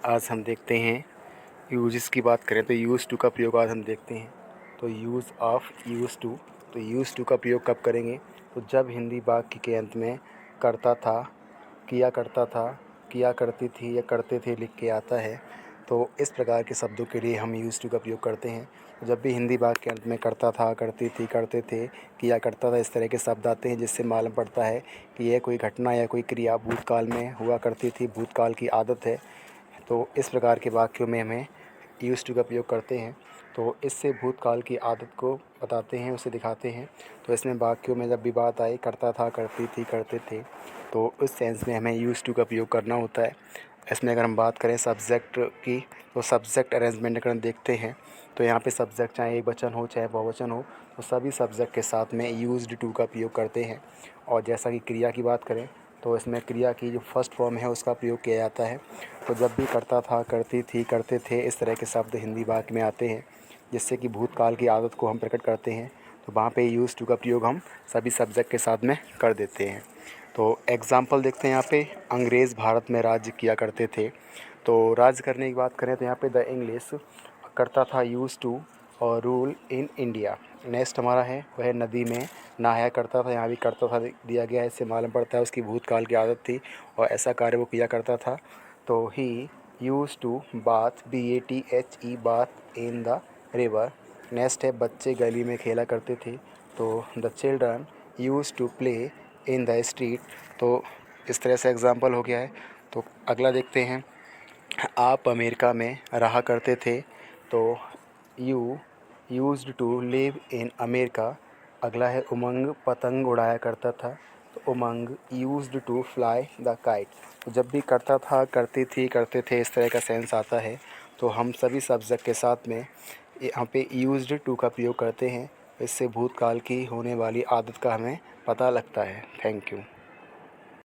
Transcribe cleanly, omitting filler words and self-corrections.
आज हम देखते हैं यूजेस की बात करें तो यूज़ टू का प्रयोग आज हम देखते हैं। तो यूज़ ऑफ यूज़ टू, तो यूज़ टू का प्रयोग कब करेंगे? तो जब हिंदी वाक्य के अंत में करता था, किया करता था, किया करती थी या करते थे लिख के आता है, तो इस प्रकार के शब्दों के लिए हम यूज़ टू का प्रयोग करते हैं। तो जब भी हिंदी वाक्य के अंत में करता था, करती थी, करते थे, किया करता था, इस तरह के शब्द आते हैं जिससे मालूम पड़ता है कि यह कोई घटना या कोई क्रिया भूतकाल में हुआ करती थी, भूतकाल की आदत है। तो इस प्रकार के वाक्यों में हमें यूज़ टू का प्रयोग करते हैं। तो इससे भूतकाल की आदत को बताते हैं, उसे दिखाते हैं। तो इसमें वाक्यों में जब भी बात आई करता था, करती थी, करते थे, तो उस सेंस में हमें यूज़ टू का प्रयोग करना होता है। इसमें अगर हम बात करें सब्जेक्ट की, तो सब्जेक्ट अरेंजमेंट अगर हम देखते हैं तो यहाँ पे सब्जेक्ट चाहे एक वचन हो चाहे बहुवचन हो, तो सभी सब्जेक्ट के साथ में यूज्ड टू का प्रयोग करते हैं। और जैसा कि क्रिया की बात करें तो इसमें क्रिया की जो फर्स्ट फॉर्म है उसका प्रयोग किया जाता है। तो जब भी करता था, करती थी, करते थे, इस तरह के शब्द हिंदी वाक्य में आते हैं जिससे कि भूतकाल की आदत को हम प्रकट करते हैं, तो वहाँ पे यूज़ टू का प्रयोग हम सभी सब्जेक्ट के साथ में कर देते हैं। तो एग्ज़ाम्पल देखते हैं यहाँ पे, अंग्रेज़ भारत में राज्य किया करते थे। तो राज्य करने की बात करें तो यहाँ पे द इंग्लिश करता था यूज़ टू और रूल इन इंडिया। नेक्स्ट हमारा है वह नदी में नहाया करता था, यहाँ भी करता था दिया गया है, इससे मालूम पड़ता है उसकी भूतकाल की आदत थी और ऐसा कार्य वो किया करता था। तो ही use to bath, BATHE, bath in the river. Next है बच्चे गली में खेला करते थे, तो the children use to play in the street. तो इस तरह से एग्ज़ाम्पल हो गया है। तो अगला देखते हैं, आप अमेरिका में रहा करते थे, तो you used to live in America. अगला है उमंग पतंग उड़ाया करता था, तो Umang used to fly the kite. तो जब भी करता था, करती थी, करते थे, इस तरह का सेंस आता है, तो हम सभी सब्जेक्ट के साथ में यहाँ पे यूज्ड टू का प्रयोग करते हैं। इससे भूतकाल की होने वाली आदत का हमें पता लगता है। Thank you.